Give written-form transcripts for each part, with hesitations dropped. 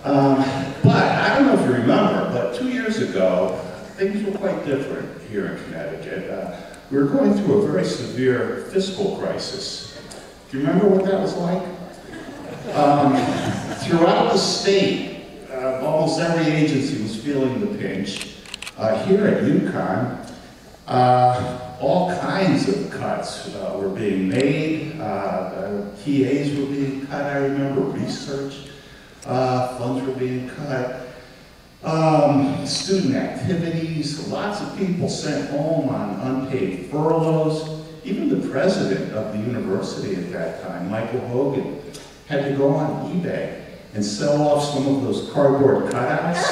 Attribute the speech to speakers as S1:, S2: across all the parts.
S1: But I don't know if you remember, but 2 years ago, things were quite different here in Connecticut. We were going through a very severe fiscal crisis. Do you remember what that was like? Throughout the state, almost every agency was feeling the pinch. Here at UConn, all kinds of cuts were being made. TAs were being cut, I remember, research funds were being cut. Student activities, lots of people sent home on unpaid furloughs. Even the president of the university at that time, Michael Hogan, had to go on eBay and sell off some of those cardboard cutouts.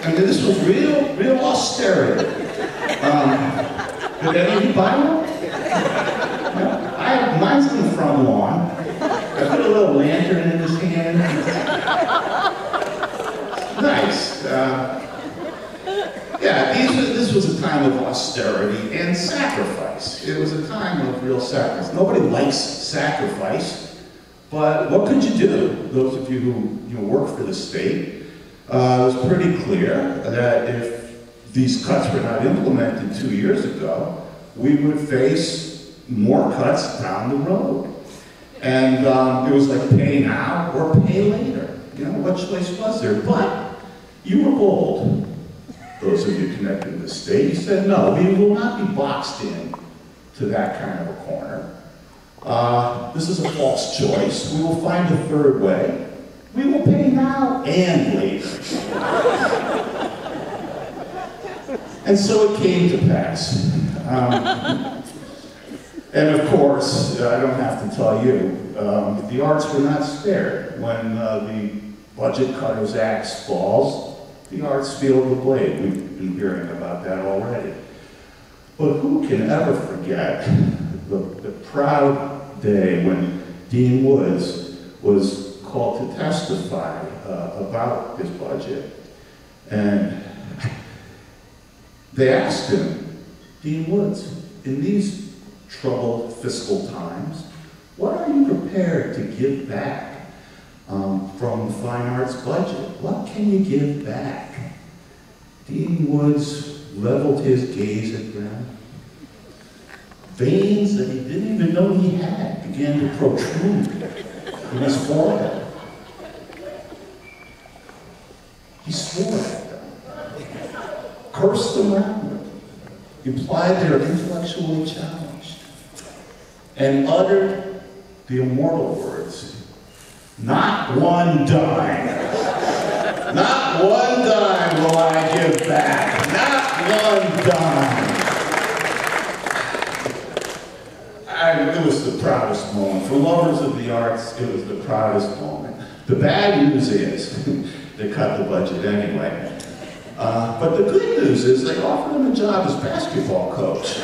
S1: I mean, this was real austerity. Did any of you buy one? Mine's in the front lawn. I put a little lantern in his hand. Nice. Yeah, this was a time of austerity and sacrifice. It was a time of real sacrifice. Nobody likes sacrifice, but what could you do? Those of you who work for the state, it was pretty clear that if these cuts were not implemented 2 years ago, we would face more cuts down the road. And it was like pay now or pay later. You know, what choice was there? But you were bold, those of you connected to the state. You said, no, we will not be boxed in to that kind of a corner. This is a false choice. We will find a third way. We will pay now and later. And so it came to pass. And of course, I don't have to tell you, the arts were not spared. When the Budget Cutters Act falls, the arts feel the blade. We've been hearing about that already. But who can ever forget the proud day when Dean Woods was called to testify about his budget. And they asked him, Dean Woods, in these troubled fiscal times, what are you prepared to give back from the fine arts budget? What can you give back? Dean Woods leveled his gaze at them. Veins that he didn't even know he had began to protrude in his forehead. He swore at them, cursed them roundly, implied they were intellectually challenged, and uttered the immortal words, "Not one dime. Not one dime will I give back. Not one dime." It was the proudest moment. For lovers of the arts, it was the proudest moment. The bad news is, they cut the budget anyway. But the good news is they offered him a job as basketball coach.